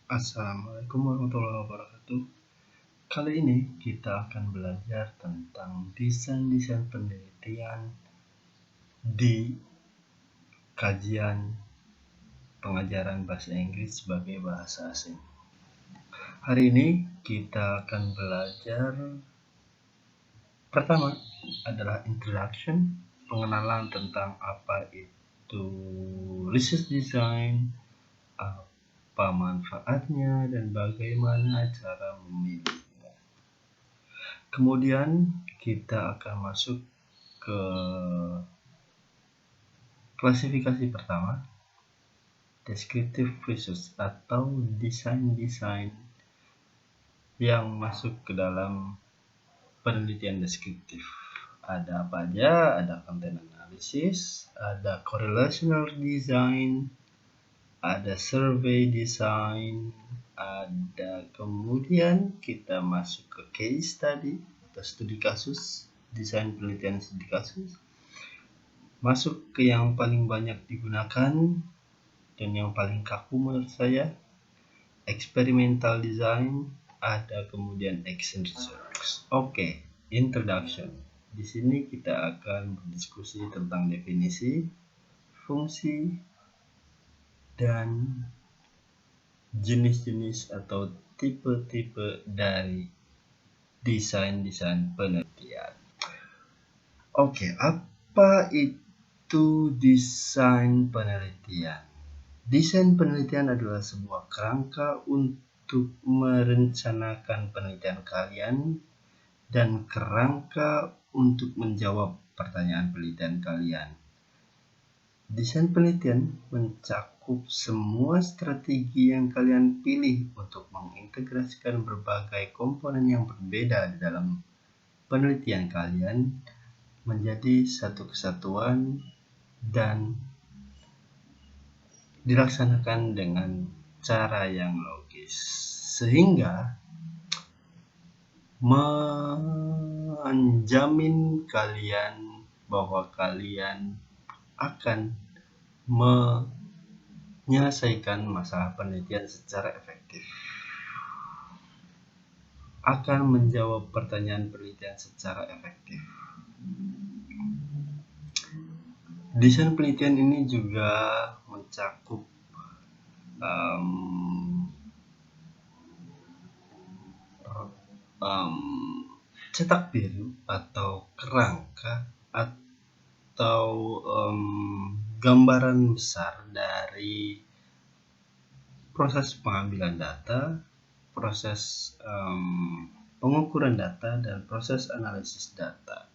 Assalamualaikum warahmatullahi wabarakatuh. Kali ini kita akan belajar tentang desain penelitian di kajian pengajaran bahasa Inggris sebagai bahasa asing. Hari ini kita akan belajar pertama adalah introduction, pengenalan tentang apa itu research design, apa manfaatnya dan bagaimana cara memilihnya. Kemudian kita akan masuk ke klasifikasi pertama, descriptive research atau desain yang masuk ke dalam penelitian deskriptif. Ada apa aja? Ada content analysis, ada correlational design, ada survey design, ada kemudian kita masuk ke case study atau studi kasus, desain penelitian studi kasus. Masuk ke yang paling banyak digunakan dan yang paling kaku menurut saya, experimental design, ada kemudian action research. Oke, introduction. Di sini kita akan berdiskusi tentang definisi, fungsi, dan jenis-jenis atau tipe-tipe dari desain penelitian. Oke, apa itu desain penelitian? Desain penelitian adalah sebuah kerangka untuk merencanakan penelitian kalian dan kerangka untuk menjawab pertanyaan penelitian kalian. Desain penelitian mencakup semua strategi yang kalian pilih untuk mengintegrasikan berbagai komponen yang berbeda di dalam penelitian kalian menjadi satu kesatuan dan dilaksanakan dengan cara yang logis sehingga menjamin kalian bahwa kalian akan menyelesaikan masalah penelitian secara efektif, akan menjawab pertanyaan penelitian secara efektif. Desain penelitian ini juga mencakup cetak biru atau kerangka atau gambaran besar dari proses pengambilan data, proses pengukuran data, dan proses analisis data.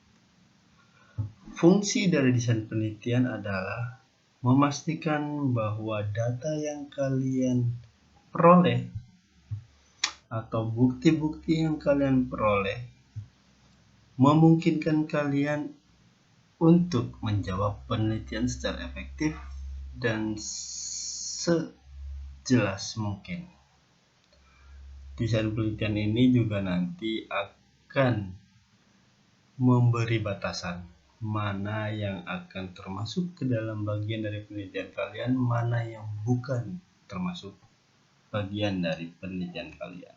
Fungsi dari desain penelitian adalah memastikan bahwa data yang kalian peroleh atau bukti-bukti yang kalian peroleh memungkinkan kalian untuk menjawab penelitian secara efektif dan sejelas mungkin. Desain penelitian ini juga nanti akan memberi batasan mana yang akan termasuk ke dalam bagian dari penelitian kalian, mana yang bukan termasuk bagian dari penelitian kalian.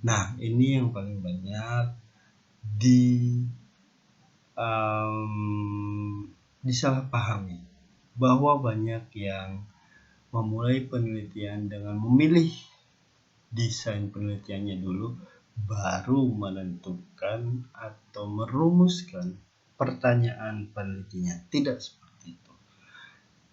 Nah, ini yang paling banyak disalahpahami, bahwa banyak yang memulai penelitian dengan memilih desain penelitiannya dulu, baru menentukan atau merumuskan pertanyaan penelitiannya. Tidak seperti itu.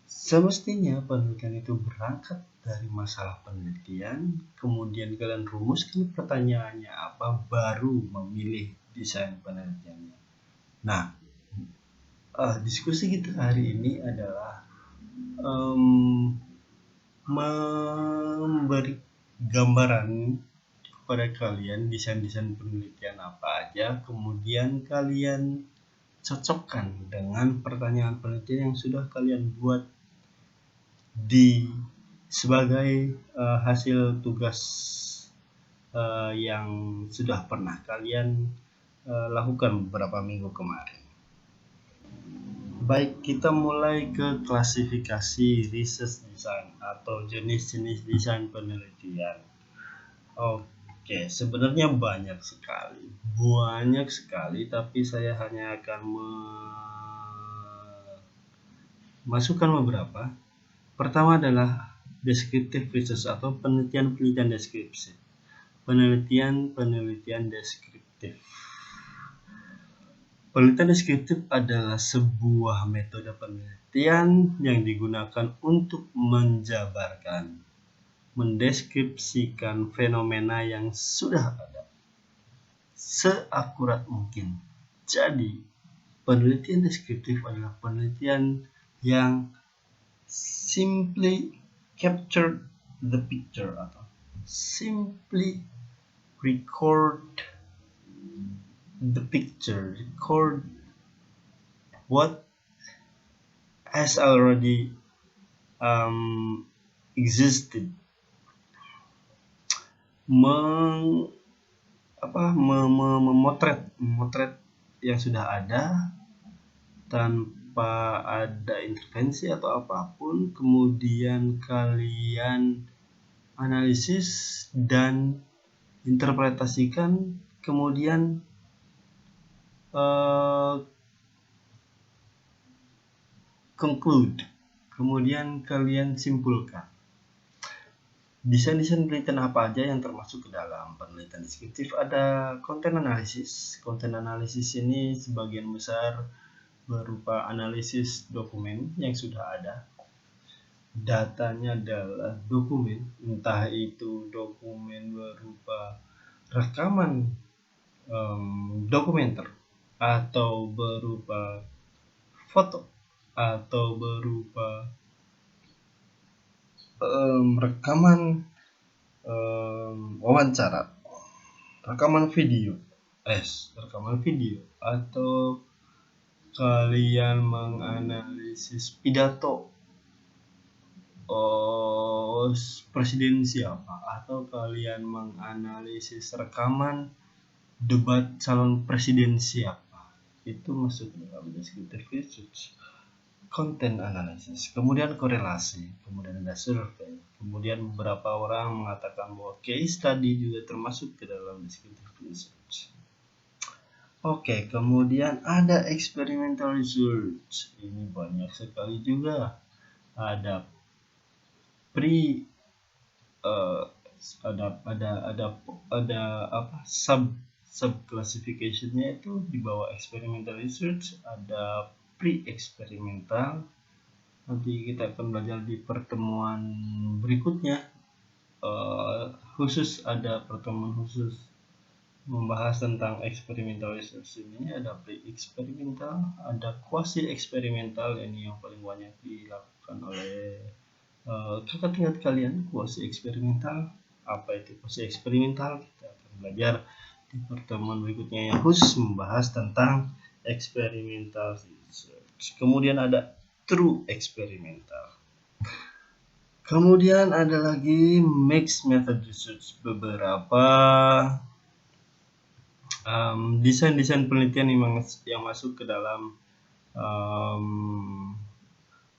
Semestinya penelitian itu berangkat dari masalah penelitian, kemudian kalian rumuskan pertanyaannya apa, baru memilih desain penelitiannya. Nah, diskusi kita hari ini adalah memberi gambaran kepada kalian desain penelitian apa aja, kemudian kalian cocokkan dengan pertanyaan penelitian yang sudah kalian buat sebagai hasil tugas yang sudah pernah kalian lakukan beberapa minggu kemarin. Baik, kita mulai ke klasifikasi research design atau jenis-jenis desain penelitian. Oke, sebenarnya banyak sekali, tapi saya hanya akan memasukkan beberapa. Pertama adalah descriptive research atau penelitian deskripsi. Penelitian deskriptif. Penelitian deskriptif adalah sebuah metode penelitian yang digunakan untuk menjabarkan, mendeskripsikan fenomena yang sudah ada seakurat mungkin. Jadi, penelitian deskriptif adalah penelitian yang simply capture the picture atau simply record the picture, record what has already existed, memotret yang sudah ada tanpa ada intervensi atau apapun, kemudian kalian analisis dan interpretasikan, kemudian conclude, kemudian kalian simpulkan. Desain-desain penelitian apa aja yang termasuk ke dalam penelitian deskriptif? Ada konten analisis. Konten analisis ini sebagian besar berupa analisis dokumen yang sudah ada. Datanya adalah dokumen, entah itu dokumen berupa rekaman dokumenter, atau berupa foto, atau berupa rekaman wawancara, rekaman video, atau kalian menganalisis pidato presiden siapa, atau kalian menganalisis rekaman debat calon presiden siapa, itu masuk dalam descriptive research. Content analysis, kemudian korelasi, kemudian ada survei, kemudian beberapa orang mengatakan bahwa case study juga termasuk ke dalam descriptive research. Oke, kemudian ada experimental research, ini banyak sekali juga. Ada sub classification-nya itu di bawah experimental research. Ada pre-eksperimental, nanti kita akan belajar di pertemuan berikutnya. Ada pertemuan khusus membahas tentang experimental research ini. Ada pre-eksperimental, ada quasi-eksperimental, ini yang paling banyak dilakukan oleh kakak tingkat kalian. Quasi-eksperimental, apa itu quasi-eksperimental? Kita akan belajar di pertemuan berikutnya yang khusus membahas tentang experimental research. Kemudian ada true experimental. Kemudian ada lagi mixed method research. Beberapa desain-desain penelitian yang masuk ke dalam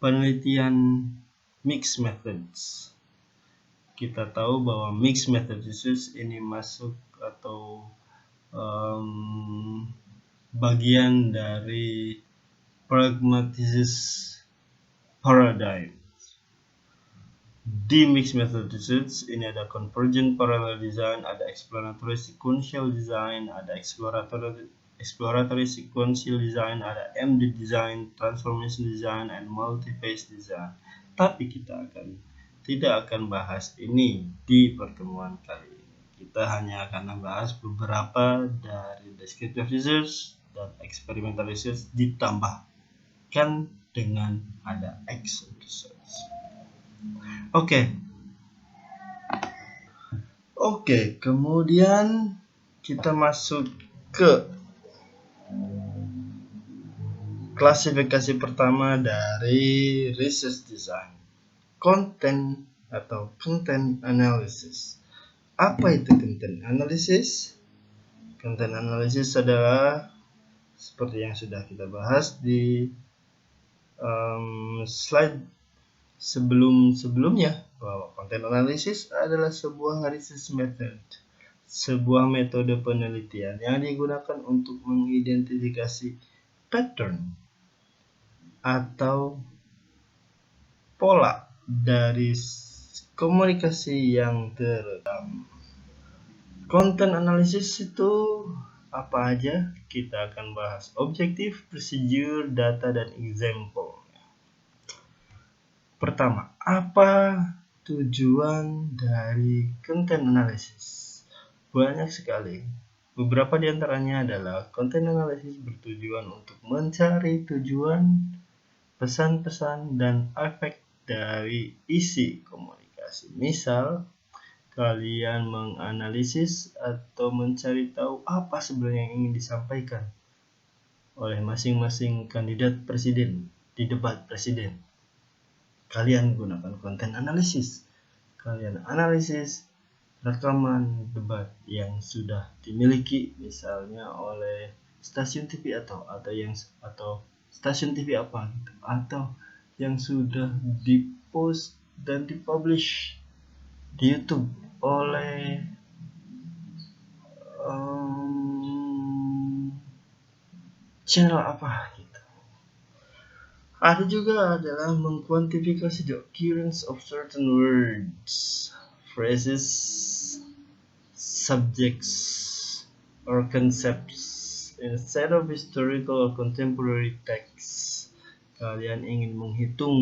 penelitian mixed methods. Kita tahu bahwa mixed method research ini masuk atau bagian dari pragmaticist paradigm. Di mixed method research ini ada convergent parallel design, ada explanatory sequential design, ada exploratory sequential design, ada MD design, transformation design, and multi-phase design. Tapi kita tidak akan bahas ini di pertemuan kali ini. Kita hanya akan membahas beberapa dari descriptive research dan experimental research, ditambahkan dengan ada action research. Oke, kemudian kita masuk ke klasifikasi pertama dari research design, content atau content analysis. Apa itu content analysis? Content analysis adalah seperti yang sudah kita bahas di slide sebelumnya bahwa content analysis adalah sebuah research method, sebuah metode penelitian yang digunakan untuk mengidentifikasi pattern atau pola dari komunikasi yang terekam. Content analysis itu apa aja? Kita akan bahas objektif, procedure, data, dan example. Pertama, apa tujuan dari content analysis? Banyak sekali. Beberapa di antaranya adalah content analysis bertujuan untuk mencari tujuan, pesan-pesan, dan efek dari isi komunikasi. Misal, kalian menganalisis atau mencari tahu apa sebenarnya yang ingin disampaikan oleh masing-masing kandidat presiden di debat presiden. Kalian gunakan content analysis. Kalian analisis rekaman debat yang sudah dimiliki misalnya oleh stasiun TV atau stasiun TV apa gitu, atau yang sudah dipost dan dipublish di YouTube oleh channel apa gitu. Ada juga adalah mengkuantifikasi the occurrence of certain words, phrases, subjects, or concepts instead of historical or contemporary text. Kalian ingin menghitung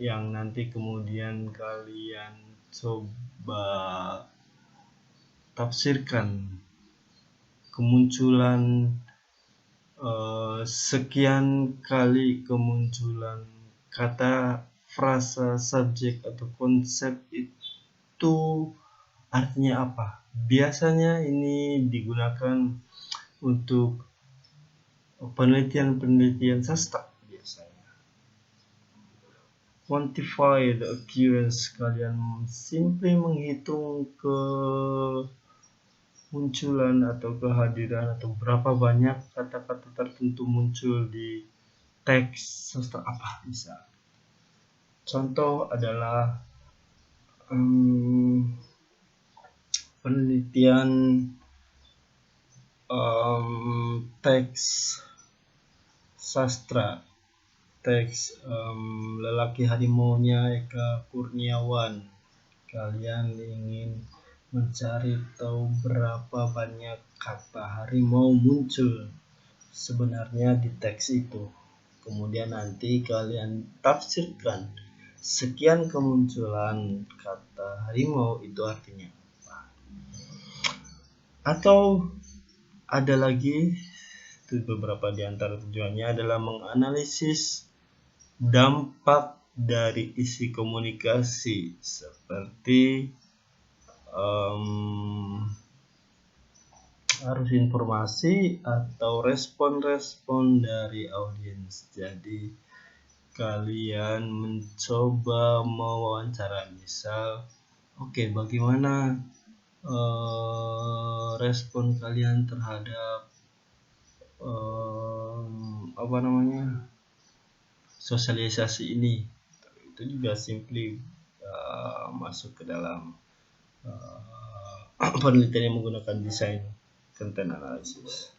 yang nanti kemudian kalian coba tafsirkan kemunculan sekian kali kemunculan kata, frasa, subjek atau konsep itu artinya apa. Biasanya ini digunakan untuk penelitian sastra biasanya. Quantify the occurrence, kalian simply menghitung munculan atau kehadiran atau berapa banyak kata-kata tertentu muncul di teks sastra apa bisa. Contoh adalah penelitian teks sastra, teks Lelaki Harimaunya Eka Kurniawan. Kalian ingin mencari tahu berapa banyak kata harimau muncul sebenarnya di teks itu. Kemudian nanti kalian tafsirkan sekian kemunculan kata harimau itu artinya apa. Atau ada lagi beberapa di antara tujuannya adalah menganalisis dampak dari isi komunikasi seperti arus informasi atau respon-respon dari audiens. Jadi kalian mencoba mewawancara, misal bagaimana respon kalian terhadap sosialisasi ini. Itu juga simply masuk ke dalam penelitian yang menggunakan desain content analysis.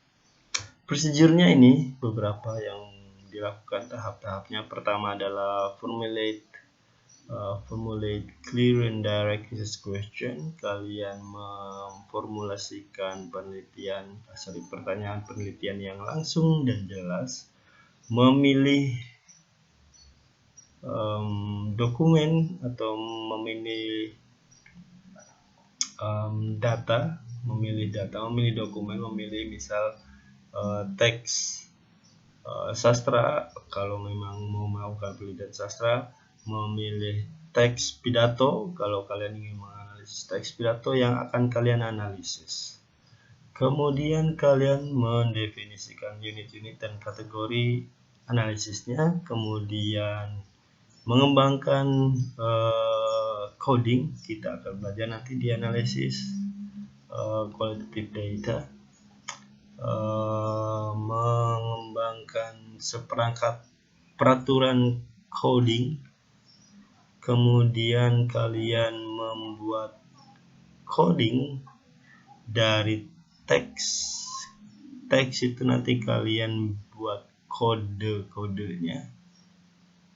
Prosedurnya ini beberapa yang dilakukan tahap-tahapnya. Pertama adalah formulate clear and direct research question. Kalian memformulasikan pertanyaan penelitian yang langsung dan jelas. Memilih dokumen atau memilih memilih dokumen, memilih misal teks sastra kalau memang mau melakukan penelitian sastra, memilih teks pidato kalau kalian ingin menganalisis teks pidato yang akan kalian analisis. Kemudian kalian mendefinisikan unit-unit dan kategori analisisnya, kemudian mengembangkan coding. Kita akan belajar nanti di analisis qualitative data, mengembangkan seperangkat peraturan coding, kemudian kalian membuat coding dari teks. Teks itu nanti kalian buat kode-kodenya.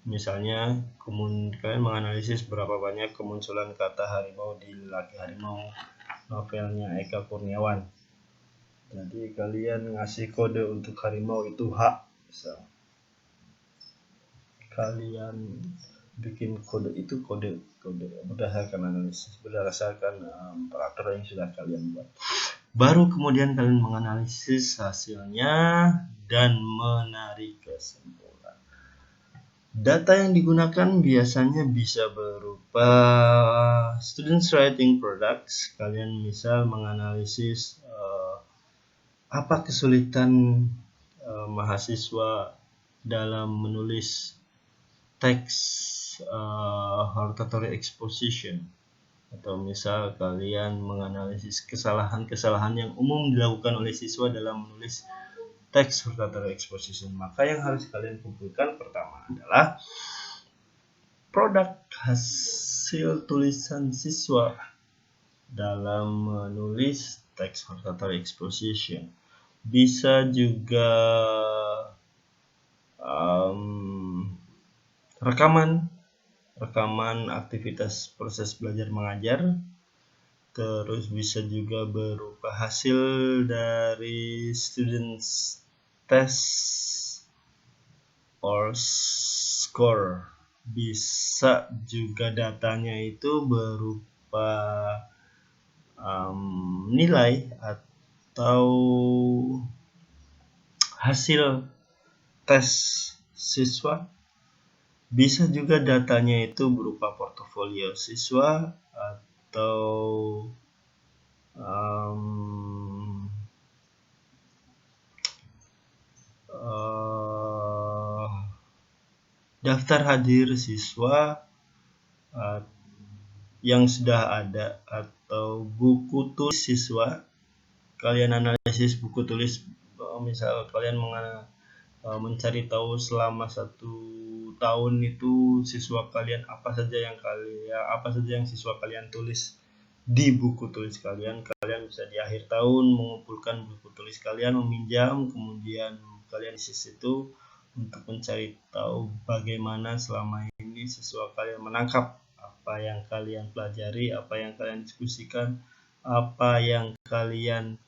Misalnya kalian menganalisis berapa banyak kemunculan kata harimau di Laki Harimau, novelnya Eka Kurniawan. Jadi kalian ngasih kode untuk harimau itu H. Kalian bikin kode itu kode berdasarkan analisis, berdasarkan peraturan yang sudah kalian buat. Baru kemudian kalian menganalisis hasilnya dan menarik kesimpulan. Data yang digunakan biasanya bisa berupa students writing products. Kalian misal menganalisis apa kesulitan mahasiswa dalam menulis teks hortatory exposition, atau misal kalian menganalisis kesalahan-kesalahan yang umum dilakukan oleh siswa dalam menulis teks hortatory exposition. Maka yang harus kalian kumpulkan pertama adalah produk hasil tulisan siswa dalam menulis teks hortatory exposition. Bisa juga rekaman aktivitas proses belajar mengajar, terus bisa juga berupa hasil dari students test or score. Bisa juga datanya itu berupa nilai atau hasil tes siswa. Bisa juga datanya itu berupa portofolio siswa atau daftar hadir siswa yang sudah ada, atau buku tulis siswa. Kalian analisis buku tulis, misal kalian mencari tahu selama 1 tahun itu siswa kalian apa saja yang siswa kalian tulis di buku tulis kalian. Kalian bisa di akhir tahun mengumpulkan buku tulis kalian, meminjam, kemudian kalian isi situ untuk mencari tahu bagaimana selama ini siswa kalian menangkap apa yang kalian pelajari, apa yang kalian diskusikan, apa yang kalian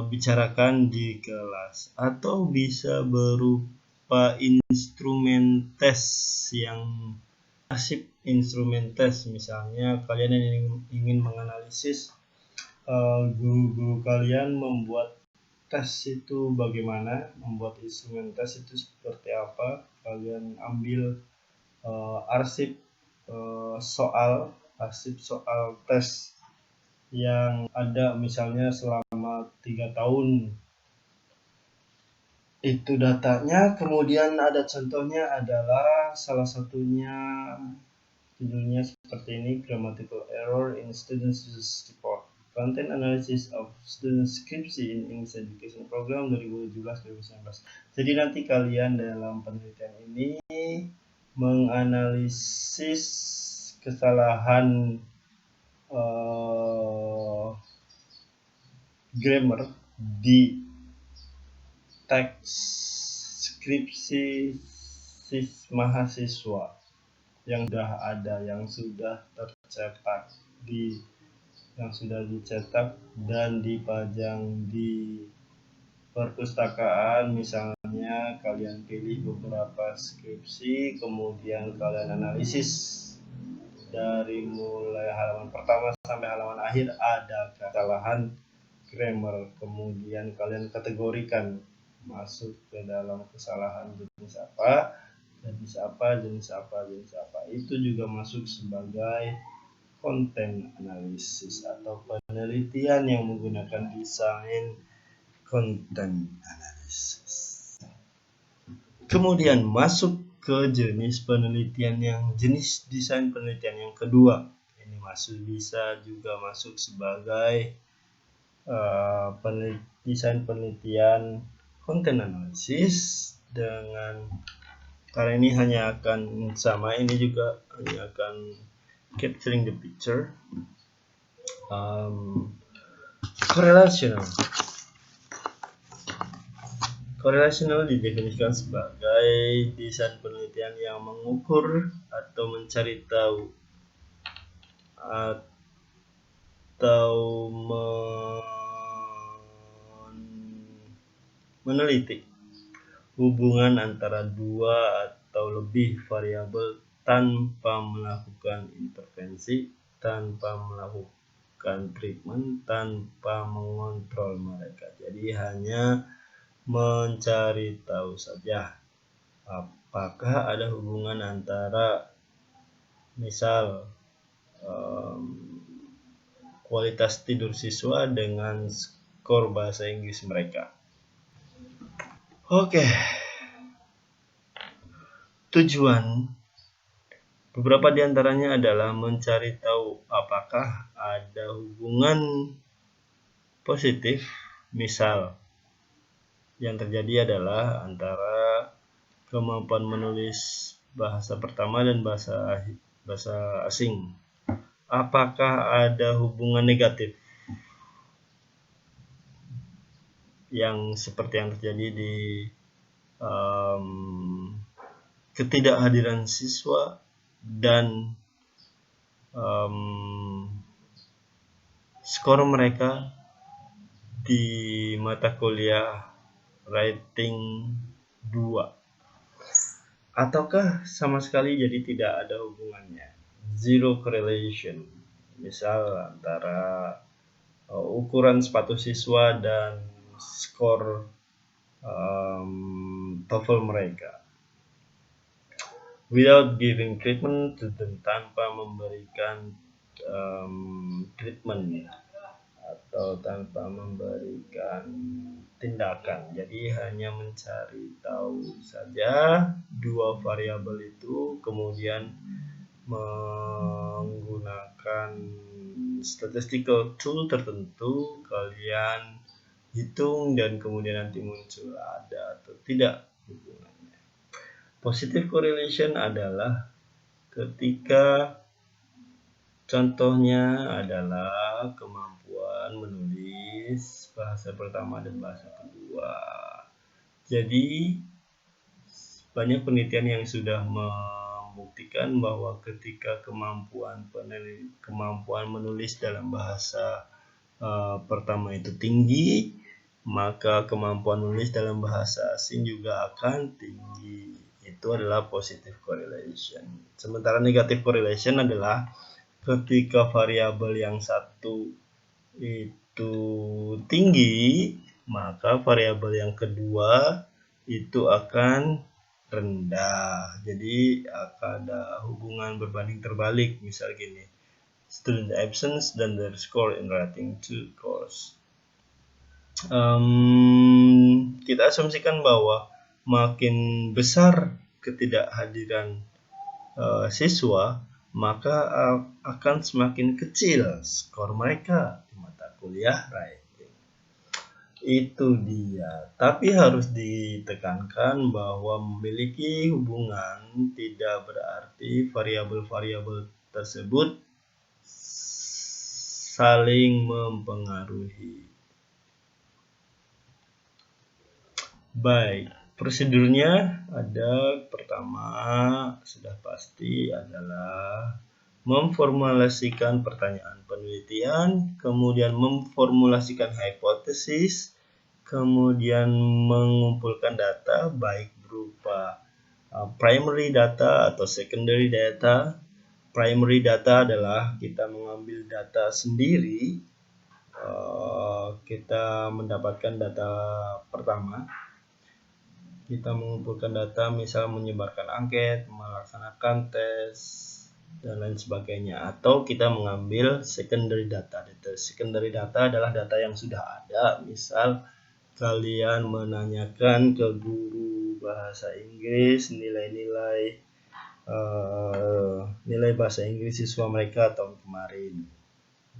bicarakan di kelas. Atau bisa berupa instrumen tes yang arsip instrumen tes. Misalnya kalian ingin menganalisis guru-guru kalian membuat tes itu bagaimana, membuat instrumen tes itu seperti apa. Kalian ambil arsip soal tes yang ada misalnya selama 3 tahun. Itu datanya, kemudian ada contohnya adalah salah satunya judulnya seperti ini, grammatical error in students report, content analysis of student skripsi in English education program 2017-2019. Jadi nanti kalian dalam penelitian ini menganalisis kesalahan grammar di teks skripsi mahasiswa yang sudah ada, yang sudah tercetak yang sudah dicetak dan dipajang di perpustakaan. Misalnya kalian pilih beberapa skripsi, kemudian kalian analisis dari mulai halaman pertama sampai halaman akhir ada kesalahan grammar, kemudian kalian kategorikan masuk ke dalam kesalahan jenis apa, itu juga masuk sebagai konten analisis atau penelitian yang menggunakan desain konten analisis. Kemudian masuk ke jenis desain penelitian yang kedua. Ini bisa juga masuk sebagai desain penelitian konten analisis dengan karena ini hanya akan sama, ini juga hanya akan capturing the picture. Correlational didefinisikan sebagai desain penelitian yang mengukur atau mencari tahu atau meneliti hubungan antara dua atau lebih variabel tanpa melakukan intervensi, tanpa melakukan treatment, tanpa mengontrol mereka. Jadi hanya mencari tahu saja apakah ada hubungan antara misal kualitas tidur siswa dengan skor bahasa Inggris mereka. Oke. Tujuan beberapa diantaranya adalah mencari tahu apakah ada hubungan positif, misal yang terjadi adalah antara kemampuan menulis bahasa pertama dan bahasa asing. Apakah ada hubungan negatif yang seperti yang terjadi di ketidakhadiran siswa dan skor mereka di mata kuliah writing 2, ataukah sama sekali jadi tidak ada hubungannya, zero correlation, misal antara ukuran sepatu siswa dan skor TOEFL mereka, without giving treatment to them, tanpa memberikan treatment atau tanpa memberikan tindakan. Jadi hanya mencari tahu saja dua variabel itu, kemudian menggunakan statistical tool tertentu, kalian hitung dan kemudian nanti muncul ada atau tidak hubungannya. Positive correlation adalah ketika contohnya adalah kemampuan menulis bahasa pertama dan bahasa kedua. Jadi banyak penelitian yang sudah membuktikan bahwa ketika kemampuan menulis dalam bahasa pertama itu tinggi, maka kemampuan menulis dalam bahasa asing juga akan tinggi. Itu adalah positive correlation. Sementara negative correlation adalah ketika variabel yang satu itu tinggi, maka variabel yang kedua itu akan rendah. Jadi akan ada hubungan berbanding terbalik. Misal gini, student absence dan their score in writing 2 course. Kita asumsikan bahwa makin besar ketidakhadiran siswa, maka akan semakin kecil skor mereka di mata kuliah writing. Itu dia. Tapi harus ditekankan bahwa memiliki hubungan tidak berarti variabel-variabel tersebut saling mempengaruhi. Baik, prosedurnya ada, pertama sudah pasti adalah memformulasikan pertanyaan penelitian, kemudian memformulasikan hipotesis, kemudian mengumpulkan data baik berupa primary data atau secondary data. Primary data adalah kita mengambil data sendiri, kita mendapatkan data pertama, kita mengumpulkan data, misal menyebarkan angket, melaksanakan tes, dan lain sebagainya. Atau kita mengambil secondary data. Data secondary data adalah data yang sudah ada. Misal kalian menanyakan ke guru bahasa Inggris nilai bahasa Inggris siswa mereka tahun kemarin.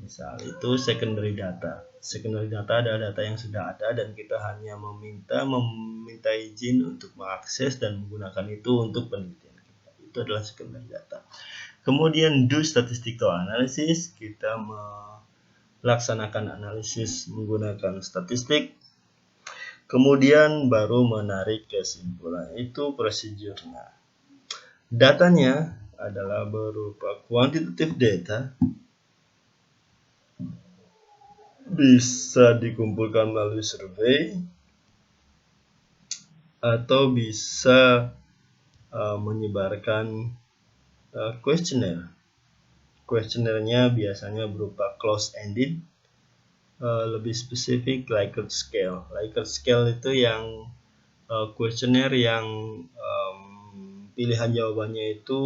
Misal itu secondary data. Secondary data adalah data yang sudah ada dan kita hanya meminta izin untuk mengakses dan menggunakan itu untuk penelitian kita. Itu adalah secondary data. Kemudian do statistical analysis, kita melaksanakan analisis menggunakan statistik. Kemudian baru menarik kesimpulan. Itu prosedurnya. Datanya adalah berupa quantitative data, bisa dikumpulkan melalui survei atau bisa menyebarkan kuesioner. Kuesionernya biasanya berupa close-ended, lebih spesifik Likert scale. Likert scale itu yang kuesioner yang pilihan jawabannya itu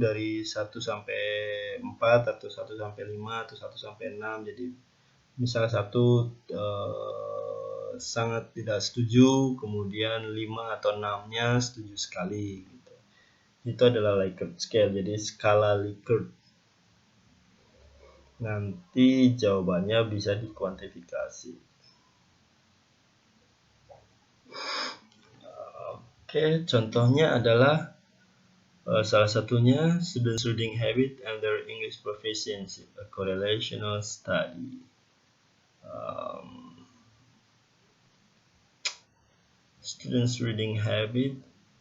dari 1 sampai 4 atau 1 sampai 5 atau 1 sampai 6. Jadi misalnya 1 sangat tidak setuju, kemudian 5 atau 6-nya setuju sekali gitu. Itu adalah Likert scale, jadi skala Likert. Nanti jawabannya bisa dikuantifikasi. Oke, contohnya adalah salah satunya students reading habit and their English proficiency, a correlational study. Students reading habit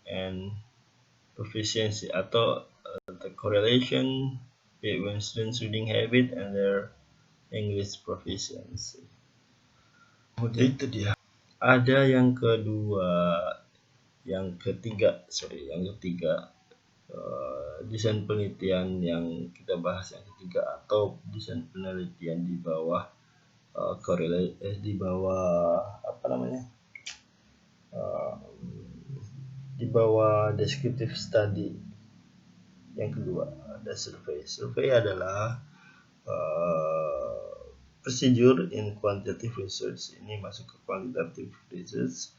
and proficiency atau the correlation between students reading habit and their English proficiency. Kemudian itu dia. Ada yang ketiga. Desain penelitian yang kita bahas yang ketiga, atau desain penelitian di bawah di bawah descriptive study. Yang kedua ada survei. Survei adalah procedure in quantitative research. Ini masuk ke quantitative research,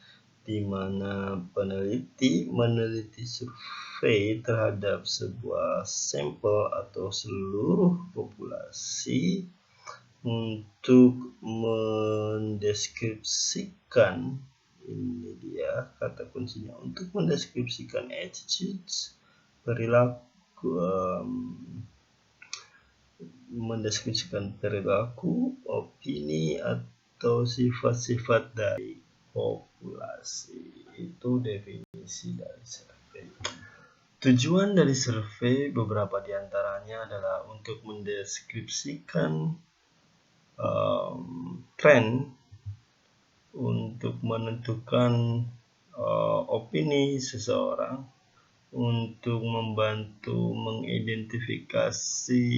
di mana peneliti meneliti survei terhadap sebuah sampel atau seluruh populasi untuk mendeskripsikan, ini dia kata kuncinya, untuk mendeskripsikan attitudes, perilaku, opini atau sifat-sifat dari populasi. Itu definisi dari survei. Tujuan dari survei beberapa diantaranya adalah untuk mendeskripsikan tren, untuk menentukan opini seseorang, untuk membantu mengidentifikasi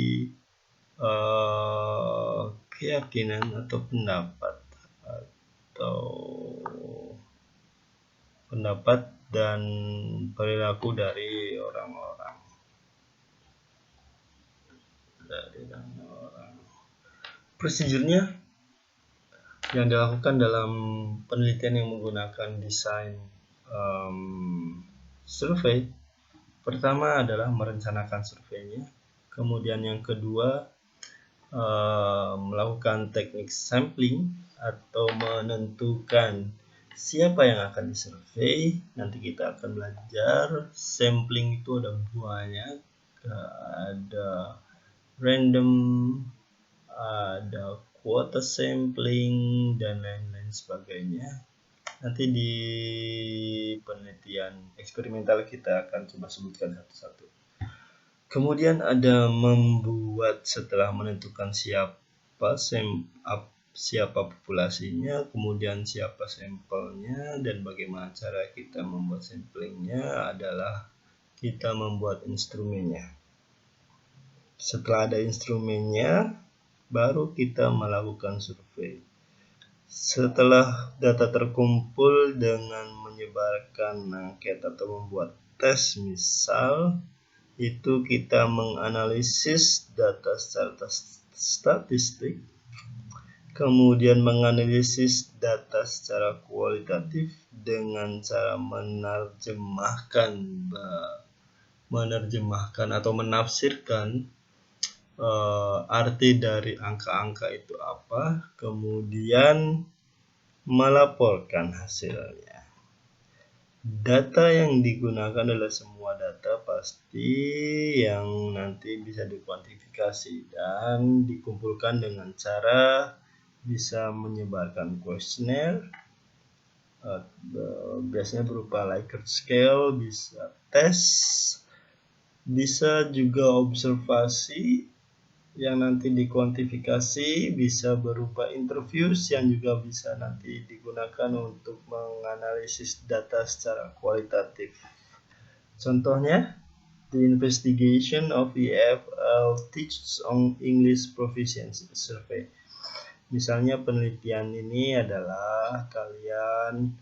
keyakinan atau pendapat dan perilaku dari orang-orang. Prosedurnya yang dilakukan dalam penelitian yang menggunakan desain survei, pertama adalah merencanakan surveinya, kemudian yang kedua melakukan teknik sampling atau menentukan siapa yang akan disurvei. Nanti kita akan belajar sampling itu ada banyak, ada random, ada quota sampling, dan lain-lain sebagainya. Nanti di penelitian eksperimental kita akan coba sebutkan satu-satu. Kemudian ada membuat, setelah menentukan siapa populasinya, kemudian siapa sampelnya, dan bagaimana cara kita membuat samplingnya, adalah kita membuat instrumennya. Setelah ada instrumennya, baru kita melakukan survei. Setelah data terkumpul dengan menyebarkan angket atau membuat tes misal, itu kita menganalisis data secara statistik, kemudian menganalisis data secara kualitatif dengan cara menerjemahkan atau menafsirkan arti dari angka-angka itu apa, kemudian melaporkan hasilnya. Data yang digunakan adalah semua data pasti yang nanti bisa dikuantifikasi dan dikumpulkan dengan cara bisa menyebarkan kuesioner, biasanya berupa Likert scale, bisa tes, bisa juga observasi yang nanti dikuantifikasi, bisa berupa interviews yang juga bisa nanti digunakan untuk menganalisis data secara kualitatif. Contohnya, the investigation of EFL teaches on English proficiency survey. Misalnya penelitian ini adalah kalian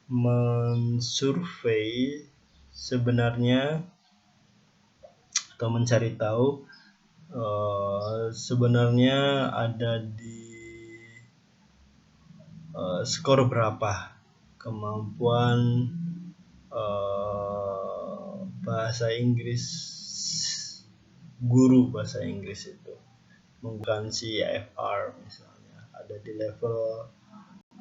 mensurvei sebenarnya atau mencari tahu sebenarnya ada di skor berapa kemampuan bahasa Inggris guru bahasa Inggris itu menggunakan CIFR misalnya, ada di level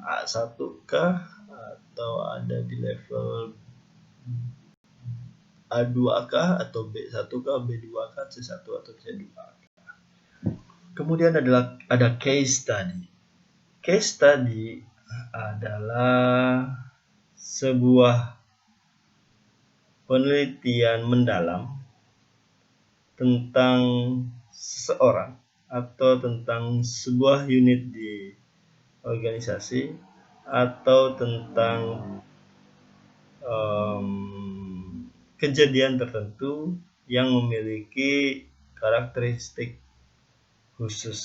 A1 kah atau ada di level A2 kah atau B1 kah, B2 kah, C1 atau C2. Kemudian ada case study. Case study adalah sebuah penelitian mendalam tentang seseorang atau tentang sebuah unit di organisasi atau tentang kejadian tertentu yang memiliki karakteristik khusus.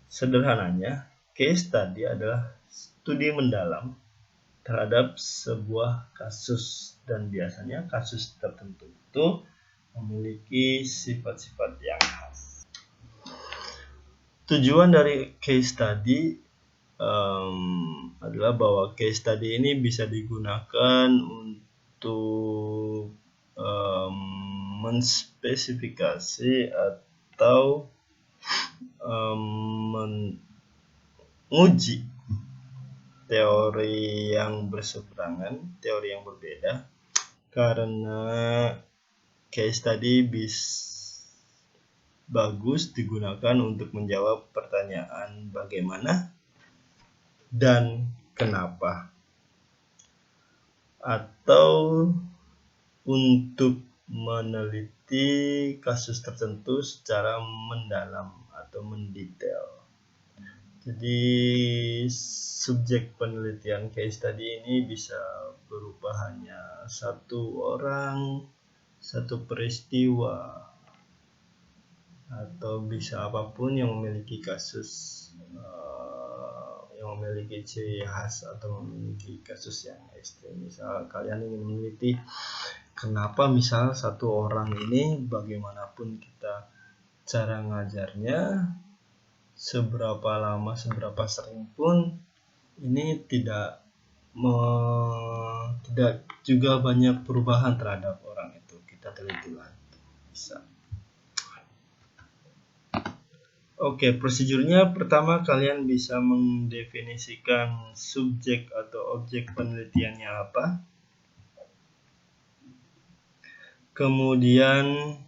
Sederhananya, case study adalah studi mendalam terhadap sebuah kasus, dan biasanya kasus tertentu itu memiliki sifat-sifat yang khas. Tujuan dari case study adalah bahwa case study ini bisa digunakan untuk menspesifikasi atau menguji teori yang berseberangan, teori yang berbeda, karena case study bagus digunakan untuk menjawab pertanyaan bagaimana dan kenapa, atau untuk meneliti kasus tertentu secara mendalam atau mendetail. Jadi subjek penelitian case study ini bisa berupa hanya satu orang, satu peristiwa, atau bisa apapun yang memiliki kasus yang memiliki ciri khas atau memiliki kasus yang ekstrim. Misal kalian ingin meneliti kenapa misal satu orang ini, bagaimanapun kita cara ngajarnya, seberapa lama, seberapa sering pun, ini tidak juga banyak perubahan terhadap orang itu. Kita teliti lagi, bisa. Oke, prosedurnya pertama kalian bisa mendefinisikan subjek atau objek penelitiannya apa. Kemudian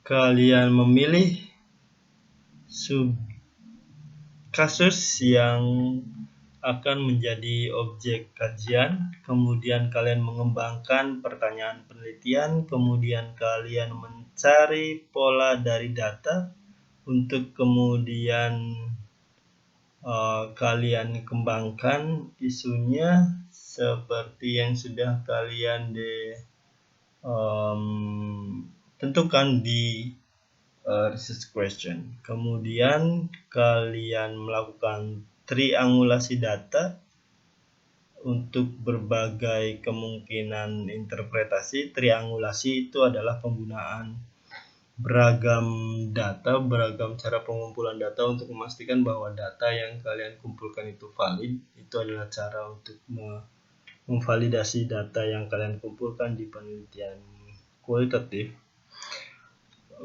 kalian memilih kasus yang akan menjadi objek kajian, kemudian kalian mengembangkan pertanyaan penelitian, kemudian kalian mencari pola dari data untuk kemudian kalian kembangkan isunya seperti yang sudah kalian tentukan di research question. Kemudian kalian melakukan triangulasi data untuk berbagai kemungkinan interpretasi. Triangulasi itu adalah penggunaan beragam data, beragam cara pengumpulan data untuk memastikan bahwa data yang kalian kumpulkan itu valid. Itu adalah cara untuk memvalidasi data yang kalian kumpulkan di penelitian kualitatif.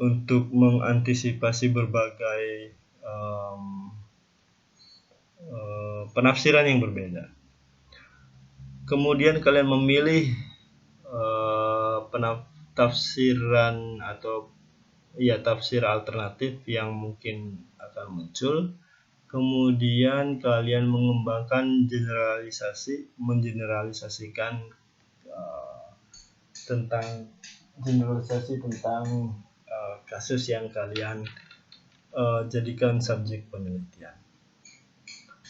untuk mengantisipasi berbagai penafsiran yang berbeda. Kemudian kalian memilih tafsiran atau tafsir alternatif yang mungkin akan muncul. Kemudian kalian mengembangkan mengeneralisasikan tentang kasus yang kalian jadikan subjek penelitian.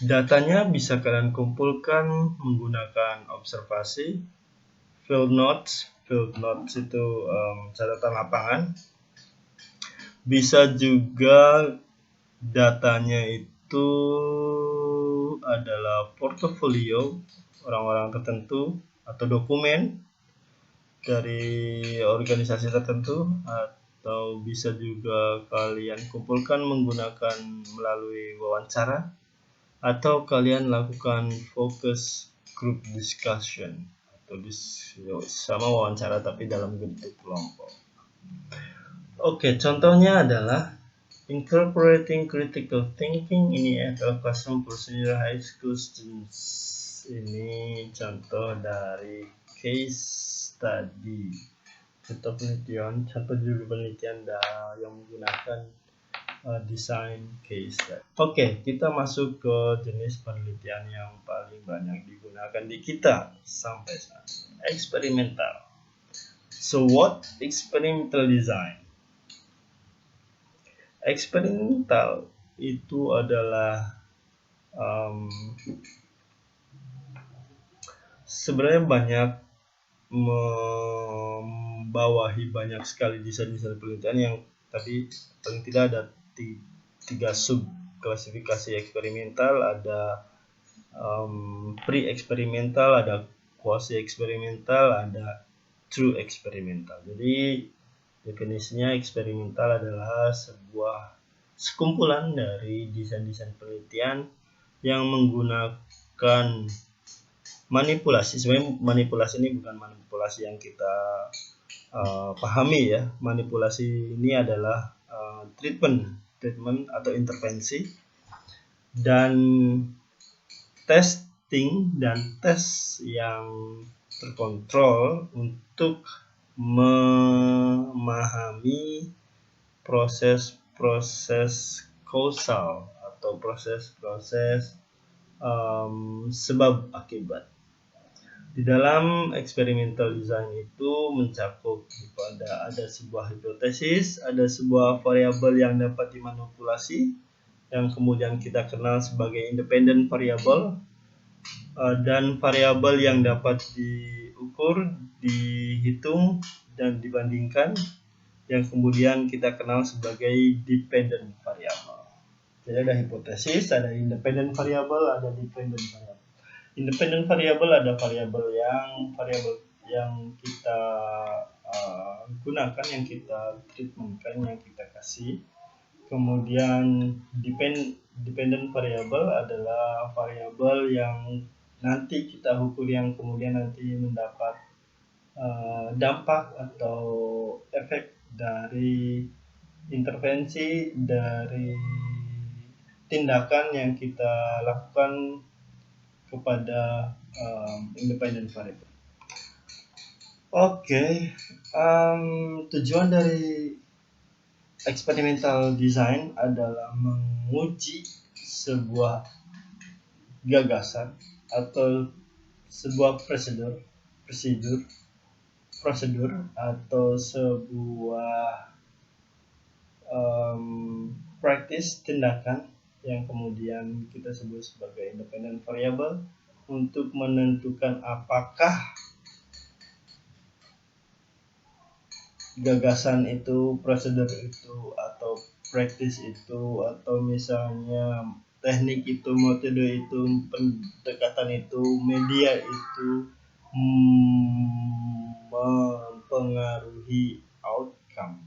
Datanya bisa kalian kumpulkan menggunakan observasi, field notes itu catatan lapangan. Bisa juga datanya itu adalah portofolio orang-orang tertentu atau dokumen dari organisasi tertentu, atau bisa juga kalian kumpulkan menggunakan melalui wawancara, atau kalian lakukan focus group discussion atau sama wawancara tapi dalam bentuk kelompok. Oke, contohnya adalah incorporating critical thinking in EFL classroom for senior high school students. Ini contoh dari case study, contoh judul penelitian yang menggunakan design case study. Oke, kita masuk ke jenis penelitian yang paling banyak digunakan di kita sampai saat ini, eksperimental. So what experimental design? Eksperimental itu adalah sebenarnya banyak membawahi banyak sekali desain-desain penelitian yang tadi paling tidak ada 3 sub klasifikasi eksperimental. Ada pre-eksperimental, ada quasi-eksperimental, ada true eksperimental. Jadi definisinya eksperimental adalah sebuah sekumpulan dari desain-desain penelitian yang menggunakan manipulasi. Sebenarnya manipulasi ini bukan manipulasi yang kita pahami ya. Manipulasi ini adalah treatment atau intervensi, dan testing dan tes yang terkontrol untuk memahami proses-proses kausal atau proses-proses sebab akibat. Di dalam experimental design itu mencakup ada sebuah hipotesis, ada sebuah variabel yang dapat dimanipulasi, yang kemudian kita kenal sebagai independent variable, dan variabel yang dapat diukur, dihitung, dan dibandingkan, yang kemudian kita kenal sebagai dependent variable. Jadi ada hipotesis, ada independent variable, ada dependent variable. Independent variable ada variabel yang kita gunakan, yang kita treatmentkan, yang kita kasih. Kemudian dependent variable adalah variabel yang nanti kita ukur, yang kemudian nanti mendapat dampak atau efek dari intervensi, dari tindakan yang kita lakukan kepada independent variable. Oke, tujuan dari experimental design adalah menguji sebuah gagasan atau sebuah prosedur atau sebuah practice, tindakan yang kemudian kita sebut sebagai independent variable, untuk menentukan apakah gagasan itu, prosedur itu, atau practice itu, atau misalnya teknik itu, metode itu, pendekatan itu, media itu mempengaruhi outcome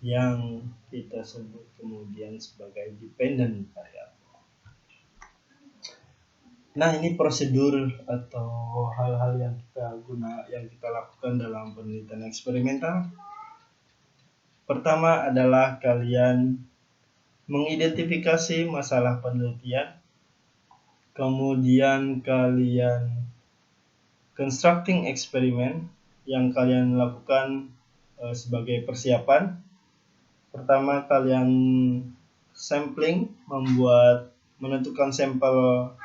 yang kita sebut kemudian sebagai dependent variable. Nah, ini prosedur atau hal-hal yang kita lakukan dalam penelitian eksperimental. Pertama adalah kalian mengidentifikasi masalah penelitian, kemudian kalian constructing eksperimen yang kalian lakukan sebagai persiapan. Pertama kalian sampling, menentukan sampelnya.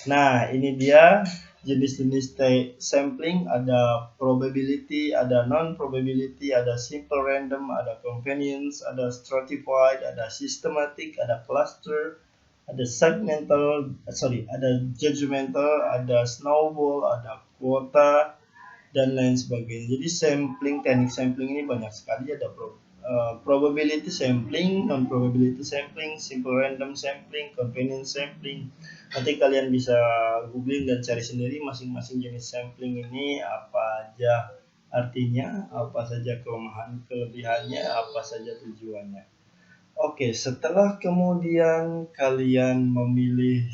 Nah, ini dia jenis-jenis sampling, ada probability, ada non-probability, ada simple random, ada convenience, ada stratified, ada systematic, ada cluster, ada ada judgmental, ada snowball, ada quota, dan lain sebagainya. Jadi teknik sampling ini banyak sekali, ada probability sampling, non-probability sampling, simple random sampling, convenience sampling. Nanti kalian bisa googling dan cari sendiri masing-masing jenis sampling ini apa aja artinya, apa saja kelemahan kelebihannya, apa saja tujuannya. Oke, setelah kemudian kalian memilih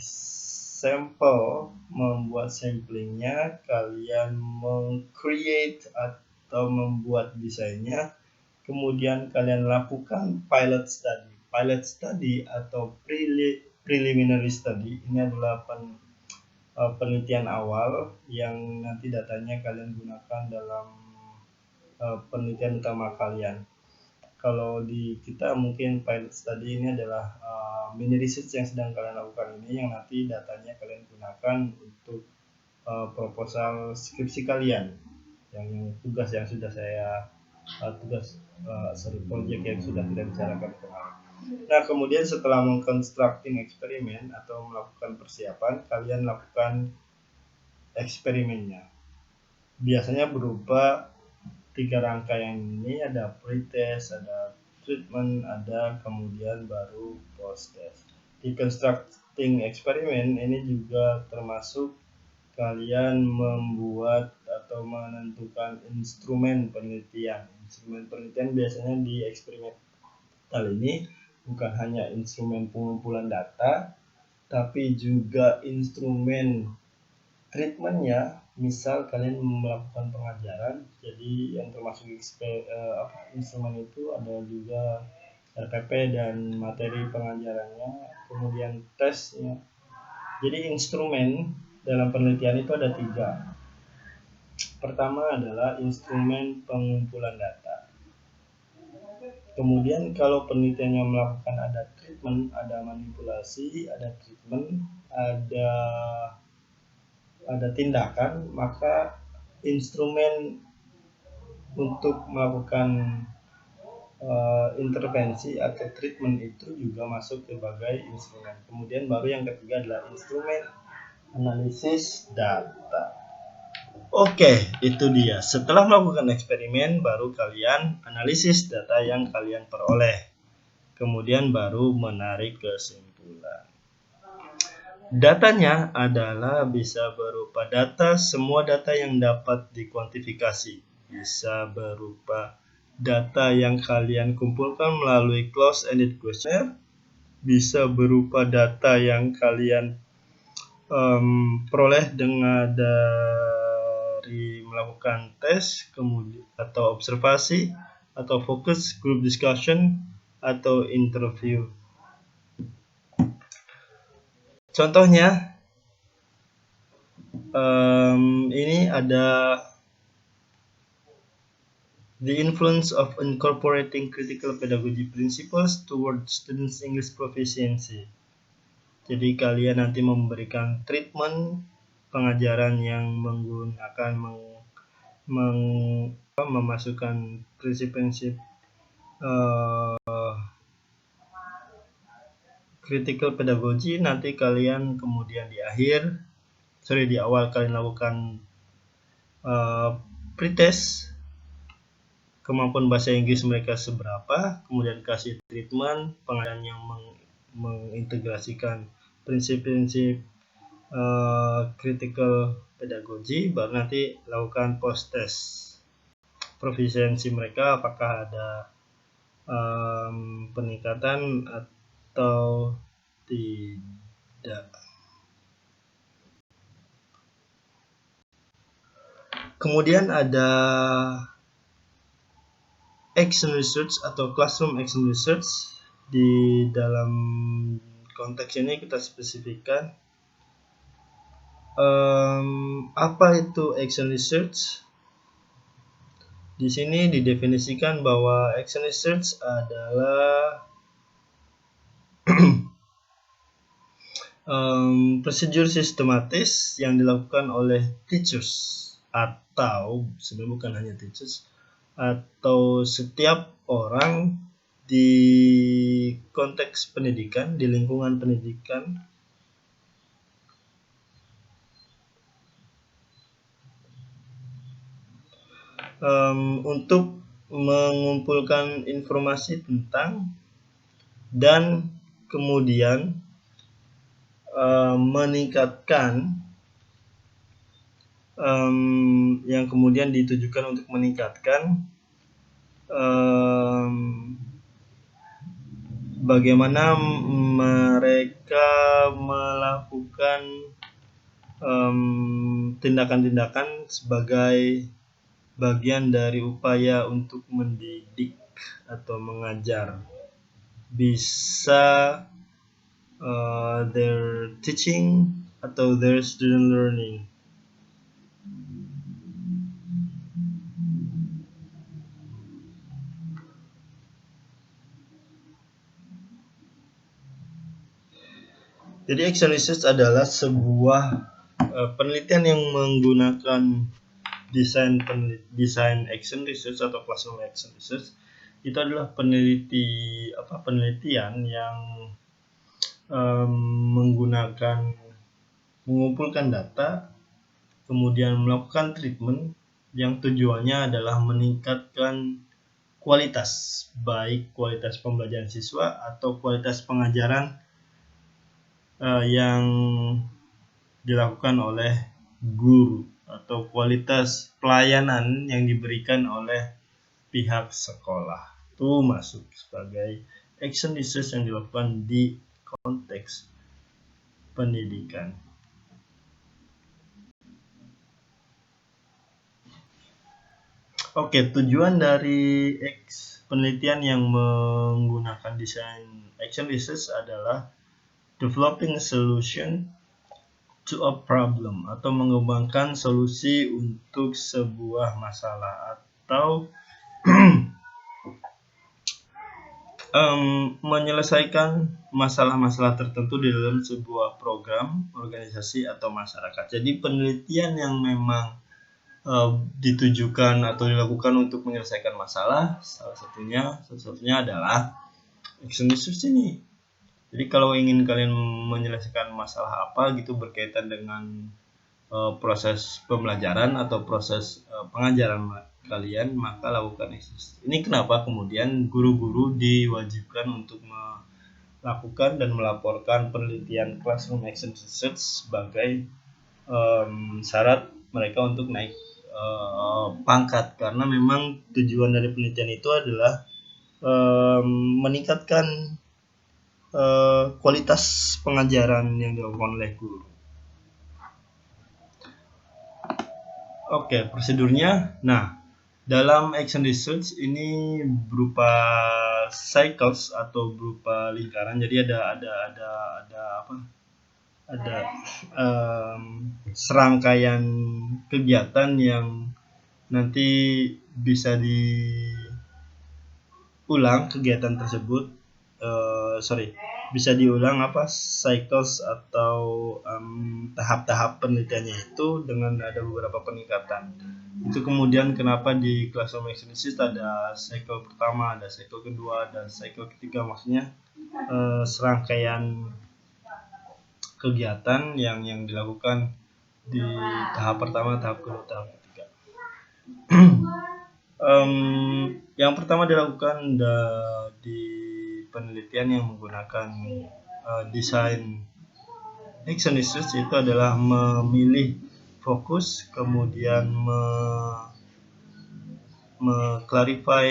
sampel, membuat samplingnya, kalian meng-create atau membuat desainnya, kemudian kalian lakukan pilot study. Pilot study atau preliminary study ini adalah penelitian awal yang nanti datanya kalian gunakan dalam penelitian utama kalian. Kalau di kita mungkin pilot study ini adalah mini research yang sedang kalian lakukan ini, yang nanti datanya kalian gunakan untuk proposal skripsi kalian, yang tugas yang sudah saya project yang sudah kita bicarakan kemarin. Nah, kemudian setelah mengconstructing eksperimen atau melakukan persiapan, kalian lakukan eksperimennya. Biasanya berupa 3 rangkaian ini, ada pre-test, ada treatment, ada kemudian baru post-test. Di constructing eksperimen ini juga termasuk kalian membuat atau menentukan instrumen penelitian. Instrumen penelitian biasanya di eksperimen kali ini bukan hanya instrumen pengumpulan data, tapi juga instrumen treatmentnya. Misal kalian melakukan pengajaran, jadi yang termasuk instrumen itu ada juga RPP dan materi pengajarannya, kemudian tesnya. Jadi instrumen dalam penelitian itu ada 3. Pertama adalah instrumen pengumpulan data. Kemudian kalau penelitiannya melakukan ada treatment, ada manipulasi, ada treatment, ada tindakan, maka instrumen untuk melakukan intervensi atau treatment itu juga masuk sebagai instrumen. Kemudian baru yang ketiga adalah instrumen analisis data. Oke, itu dia. Setelah melakukan eksperimen, baru kalian analisis data yang kalian peroleh. Kemudian baru menarik kesimpulan. Datanya adalah bisa berupa semua data yang dapat dikuantifikasi. Bisa berupa data yang kalian kumpulkan melalui closed-ended questionnaire. Bisa berupa data yang kalian peroleh dengan dari melakukan tes, kemudian atau observasi, atau focus group discussion, atau interview. Contohnya, ini ada the influence of incorporating critical pedagogy principles towards students' English proficiency. Jadi kalian nanti memberikan treatment pengajaran yang menggunakan memasukkan prinsip-prinsip critical pedagogy. Nanti kalian kemudian di awal kalian lakukan pretest, kemampuan bahasa Inggris mereka seberapa, kemudian kasih treatment pengajaran yang mengintegrasikan prinsip-prinsip critical pedagogy, baru nanti lakukan post test profisiensi mereka, apakah ada peningkatan atau tidak. Kemudian ada action research atau classroom action research. Di dalam konteks ini kita spesifikkan apa itu action research. Di sini didefinisikan bahwa action research adalah prosedur sistematis yang dilakukan oleh teachers, atau sebenarnya bukan hanya teachers, atau setiap orang di konteks pendidikan, di lingkungan pendidikan, untuk mengumpulkan informasi tentang dan kemudian meningkatkan, yang kemudian ditujukan untuk meningkatkan bagaimana mereka melakukan tindakan-tindakan sebagai bagian dari upaya untuk mendidik atau mengajar. Bisa their teaching atau their student learning. Jadi action research adalah sebuah penelitian yang menggunakan desain action research atau classroom action research. Itu adalah penelitian yang mengumpulkan data, kemudian melakukan treatment yang tujuannya adalah meningkatkan kualitas, baik kualitas pembelajaran siswa atau kualitas pengajaran yang dilakukan oleh guru, atau kualitas pelayanan yang diberikan oleh pihak sekolah. Itu masuk sebagai action research yang dilakukan di konteks pendidikan. Oke, tujuan dari penelitian yang menggunakan desain action research adalah developing a solution to a problem, atau mengembangkan solusi untuk sebuah masalah, atau menyelesaikan masalah-masalah tertentu di dalam sebuah program, organisasi, atau masyarakat. Jadi penelitian yang memang ditujukan atau dilakukan untuk menyelesaikan masalah, salah satunya adalah action research ini. Jadi kalau ingin kalian menyelesaikan masalah apa gitu berkaitan dengan proses pembelajaran atau proses pengajaran kalian, maka lakukan research. Ini kenapa kemudian guru-guru diwajibkan untuk melakukan dan melaporkan penelitian classroom action research sebagai syarat mereka untuk naik pangkat, karena memang tujuan dari penelitian itu adalah meningkatkan kualitas pengajaran yang dilakukan oleh guru. Oke, prosedurnya. Nah, dalam action research ini berupa cycles atau berupa lingkaran. Jadi ada serangkaian kegiatan yang nanti bisa diulang kegiatan tersebut. Bisa diulang cycles atau tahap-tahap penelitiannya itu dengan ada beberapa peningkatan. Itu kemudian kenapa di classroom action research ada cycle pertama, ada cycle kedua, dan cycle ketiga, maksudnya serangkaian kegiatan yang dilakukan di tahap pertama, tahap kedua, tahap ketiga. Yang pertama dilakukan di penelitian yang menggunakan desain action research itu adalah memilih fokus, kemudian clarify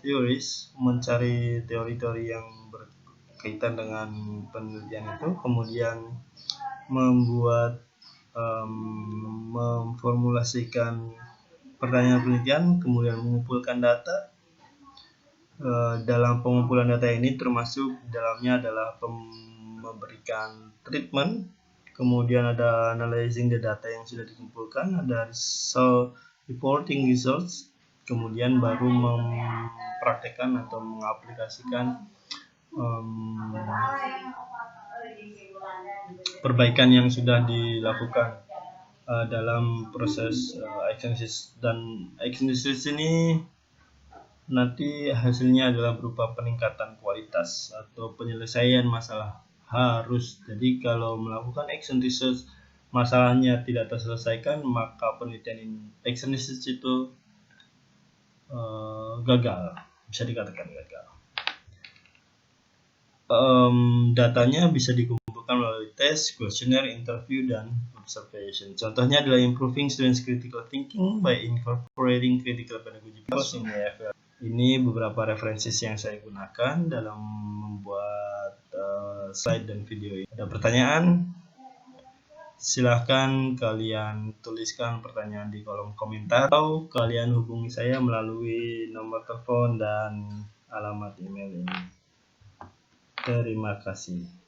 theories, mencari teori-teori yang berkaitan dengan penelitian itu, kemudian memformulasikan pertanyaan penelitian, kemudian mengumpulkan data, Dalam pengumpulan data ini termasuk dalamnya adalah memberikan treatment, kemudian ada analyzing the data yang sudah dikumpulkan, ada reporting results, kemudian baru mempraktekkan atau mengaplikasikan perbaikan yang sudah dilakukan dalam proses exegesis. Dan exegesis ini nanti hasilnya adalah berupa peningkatan kualitas atau penyelesaian masalah. Jadi kalau melakukan action research masalahnya tidak terselesaikan, maka penelitian action research itu gagal, bisa dikatakan gagal. Datanya bisa dikumpulkan melalui tes, questionnaire, interview, dan observation. Contohnya adalah improving students critical thinking by incorporating critical pedagogy in EFL. Ini beberapa referensi yang saya gunakan dalam membuat slide dan video ini. Ada pertanyaan? Silahkan kalian tuliskan pertanyaan di kolom komentar, atau kalian hubungi saya melalui nomor telepon dan alamat email ini. Terima kasih.